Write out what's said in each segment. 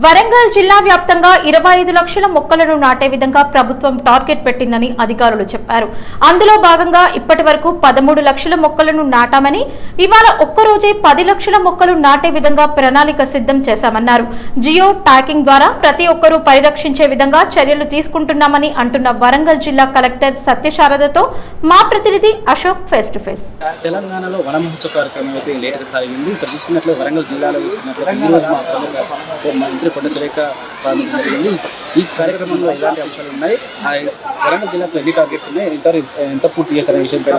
వరంగల్ జిల్లా వ్యాప్తంగా 25 లక్షల మొక్కలను నాటే విధంగా ప్రభుత్వం టార్గెట్ పెట్టిందని అధికారులు చెప్పారు. అందులో భాగంగా ఇప్పటివరకు 13 లక్షల మొక్కలను నాటామని, ఇవాళ ఒక్కరోజే 10 లక్షల మొక్కలు నాటే విధంగా ప్రణాళిక సిద్ధం చేశామన్నారు. జియో ట్యాగింగ్ ద్వారా ప్రతి ఒక్కరూ పరిరక్షించే విధంగా చర్యలు తీసుకుంటున్నామని అంటున్న వరంగల్ జిల్లా కలెక్టర్ సత్యశారదతో మా ప్రతినిధి అశోక్ ఫేస్ టు ఫేస్. తెలంగాణలో వన మహోత్సవ కార్యక్రమం అయితే లేట్గా సాగింది. ఇక్కడ చూసుకున్నట్లు వరంగల్ జిల్లాలో చూసుకున్నట్లయితే ఈ రోజు మాత్రమే మంత్రి కొండ సురేఖ ప్రారంభించడం జరిగింది. ఈ కార్యక్రమంలో ఎలాంటి అంశాలు ఉన్నాయి, వరంగల్ జిల్లాకు ఎన్ని టార్గెట్స్ ఉన్నాయి, ఎంత పూర్తి చేశారనే విషయంపై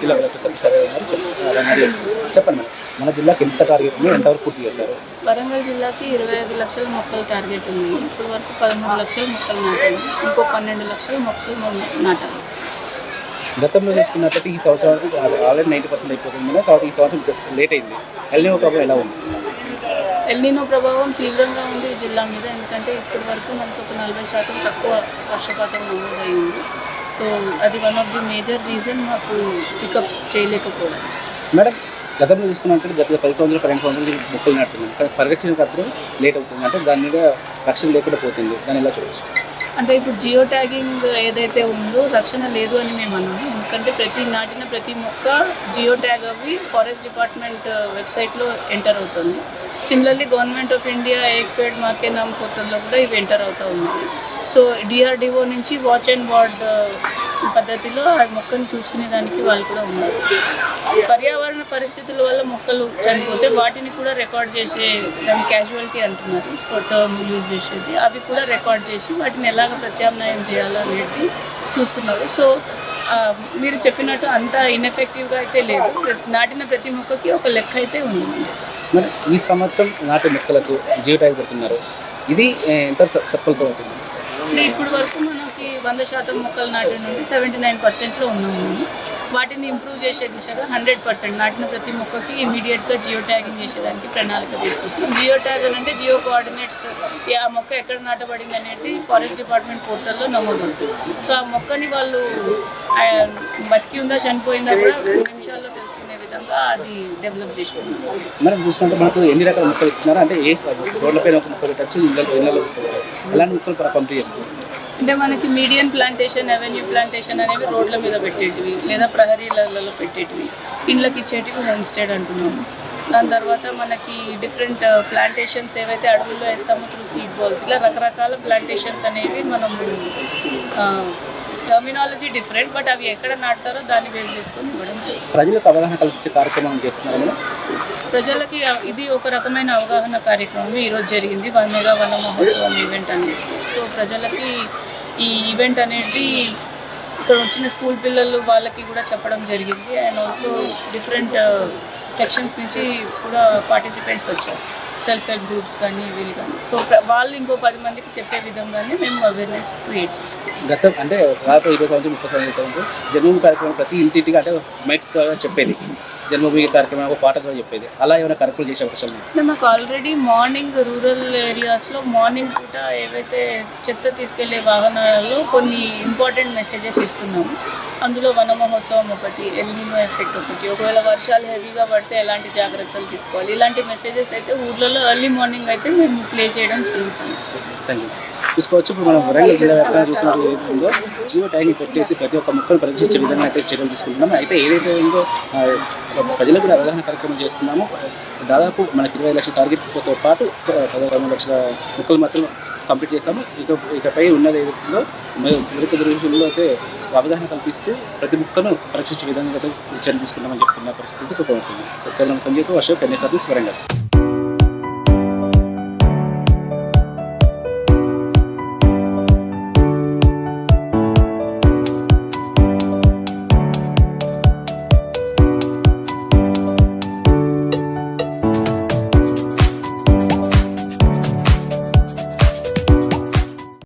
జిల్లా కలెక్టర్ సత్యశారద గారు చెప్పండి. మన జిల్లాకి ఎంత టార్గెట్ ఉంది, ఎంతవరకు పూర్తి చేశారు? వరంగల్ జిల్లాకి 25 లక్షల మొక్కల టార్గెట్ ఉంది. ఇప్పుడు వరకు 13 లక్షల మొక్కలు నాటాలి. ఇంకో 12 లక్షల మొక్కలు నాటాలి. గతంలో చూసుకున్నట్లయితే ఈ సంవత్సరానికి ఆల్రెడీ 90% అయిపోతుంది కదా, కాబట్టి ఈ సంవత్సరం లేట్ అయింది. ఎల్నినో ప్రభావం ఎలా ఉంది? ఎల్నినో ప్రభావం తీవ్రంగా ఉంది ఈ జిల్లా మీద. ఎందుకంటే ఇప్పటి వరకు మనకు ఒక 40% తక్కువ వర్షపాతం నమోదైంది. సో అది one of the major reason మాకు పికప్ చేయలేకపోవడం. మేడం, గతంలో చూసుకున్నట్టు గత 10 సంవత్సరాలు 12 సంవత్సరాలు మొక్కలు నాటుతున్నాం, కానీ పరిరక్షణ మాత్రం లేట్ అవుతుంది. అంటే దాని మీద రక్షణ లేకుండా పోతుంది. దాన్ని ఎలా చూడవచ్చు? అంటే ఇప్పుడు జియో ట్యాగింగ్ ఏదైతే ఉందో రక్షణ లేదు అని మేము అన్నాము. ఎందుకంటే నాటిన ప్రతి మొక్క జియో ట్యాగ్ అవి ఫారెస్ట్ డిపార్ట్మెంట్ వెబ్సైట్లో ఎంటర్ అవుతుంది. సిమిలర్లీ గవర్నమెంట్ ఆఫ్ ఇండియా ఏక్ పేడ్ మాకే నామ్ పోర్టల్లో కూడా ఇవి ఎంటర్ అవుతూ ఉన్నాయి. సో డిఆర్డిఓ నుంచి వాచ్ అండ్ వార్డ్ పద్ధతిలో ఆ మొక్కను చూసుకునే దానికి వాళ్ళు కూడా ఉన్నారు. పర్యావరణ పరిస్థితుల వల్ల మొక్కలు చనిపోతే వాటిని కూడా రికార్డ్ చేసే దాన్ని క్యాజువాలిటీ అంటున్నారు. సో టర్మ్ యూజ్ చేసేది అవి కూడా రికార్డ్ చేసి వాటిని ఎలాగ ప్రత్యామ్నాయం చేయాలో అనేది చూస్తున్నారు. సో మీరు చెప్పినట్టు అంత ఇన్ఎఫెక్టివ్గా అయితే లేదు. నాటిన ప్రతి మొక్కకి ఒక లెక్క అయితే ఉంది. మరి ఈ సంవత్సరం నాటి మొక్కలకు జియో ట్యాగ్ పెడుతున్నారు, ఇది ఎంత సఫలత అవుతుంది? ఇప్పుడు వరకు మనకి 100% మొక్కలు నాటిన నుండి 79%లో ఉన్నాము. వాటిని ఇంప్రూవ్ చేసే దిశగా 100% నాటిన ప్రతి మొక్కకి ఇమీడియట్గా జియో ట్యాగింగ్ చేసేదానికి ప్రణాళిక తీసుకుంటున్నాం. జియో ట్యాగ్ అంటే జియో కోఆర్డినేట్స్, ఆ మొక్క ఎక్కడ నాటబడింది అనేది ఫారెస్ట్ డిపార్ట్మెంట్ పోర్టల్లో నమోదవుతుంది. సో ఆ మొక్కని వాళ్ళు బతికి ఉందా చనిపోయిందా కూడా 2 నిమిషాల్లో తెలుసుకునే విధంగా అది డెవలప్ చేసుకున్నాం. మనం చూసుకుంటే మనకు ఎన్ని రకాల మొక్కలు ఇస్తున్నారు? అంటే ఏ రోడ్లపైన ఒక మొక్కలు పెట్టచ్చు, ఇళ్ళలో ఎలాంటి మొక్కలు పంపిణీ చేస్తున్నారు? అంటే మనకి మీడియన్ ప్లాంటేషన్, అవెన్యూ ప్లాంటేషన్ అనేవి రోడ్ల మీద పెట్టేటివి, లేదా ప్రహరీలలో పెట్టేటివి, ఇండ్లకి ఇచ్చేటివి హోమ్ స్టేడ్ అంటున్నాము. దాని తర్వాత మనకి డిఫరెంట్ ప్లాంటేషన్స్ ఏవైతే అడవుల్లో వేస్తామో త్రూ సీడ్ బాల్స్, ఇలా రకరకాల ప్లాంటేషన్స్ అనేవి మనము టర్మినాలజీ డిఫరెంట్, బట్ అవి ఎక్కడ నాటుతారో దాన్ని బేస్ చేసుకొని ఇవ్వడం జరుగుతుంది. ప్రజలకు అవగాహన కల్పించే కార్యక్రమం చేస్తున్నారు. ప్రజలకి ఇది ఒక రకమైన అవగాహన కార్యక్రమం ఈరోజు జరిగింది, మెగా వన మహోత్సవం ఈవెంట్ అనేది. సో ప్రజలకి ఈ ఈవెంట్ అనేది ఇక్కడ వచ్చిన స్కూల్ పిల్లలు వాళ్ళకి కూడా చెప్పడం జరిగింది. అండ్ ఆల్సో డిఫరెంట్ సెక్షన్స్ నుంచి కూడా పార్టిసిపెంట్స్ వచ్చారు, సెల్ఫ్ హెల్ప్ గ్రూప్స్ కానీ వీళ్ళు కానీ. సో వాళ్ళు ఇంకో 10 మందికి చెప్పే విధంగానే మేము అవేర్నెస్ క్రియేట్ చేస్తాం. గతం అంటే 20 సంవత్సరం 30 సంవత్సరం జన్మభూమి కార్యక్రమం ప్రతి ఇంటింటికి అంటే మైక్స్ చెప్పేది, జన్మభూమి కార్యక్రమం ఒక పాట ద్వారా చెప్పేది, అలా ఏమైనా కార్యక్రమాలు చేసే అవకాశం ఉంది? మాకు ఆల్రెడీ మార్నింగ్ రూరల్ ఏరియాస్లో మార్నింగ్ పూట ఏవైతే చెత్త తీసుకెళ్లే వాహనాలలో కొన్ని ఇంపార్టెంట్ మెసేజెస్ ఇస్తున్నాము. అందులో వన మహోత్సవం ఒకటి, ఎల్నినో ఎఫెక్ట్ ఒకటి, ఒకవేళ వర్షాలు హెవీగా పడితే ఎలాంటి జాగ్రత్తలు తీసుకోవాలి, ఇలాంటి మెసేజెస్ అయితే ఊర్లలో ఎర్లీ మార్నింగ్ అయితే మేము ప్లే చేయడం జరుగుతుంది. Thank you. చూసుకోవచ్చు, ఇప్పుడు మనం వరంగల్ జిల్లా వ్యాప్తంగా చూసినట్లు ఏదైతే ఉందో జియో ట్యాగింగ్ పెట్టేసి ప్రతి ఒక్క మొక్కను పరీక్షించే విధంగా అయితే చర్యలు తీసుకుంటున్నాము. అయితే ఏదైతే ఉందో ప్రజలకు కూడా అవగాహన కార్యక్రమం చేస్తున్నాము. దాదాపు మనకి 25 లక్షల టార్గెట్తో పాటు 13 లక్షల మొక్కలు మాత్రం కంప్లీట్ చేస్తాము. ఇకపై ఉన్నది ఏదైతే ఉందో మరికొద్ది రోజుల్లో అయితే అవగాహన కల్పిస్తూ ప్రతి మొక్కను పరీక్షించే విధంగా అయితే చర్యలు తీసుకుంటామని చెప్తున్న పరిస్థితి కొనసాగుతుంది. సో కేవలం సంజయ్తో అశోక్, NSR న్యూస్, వరంగల్.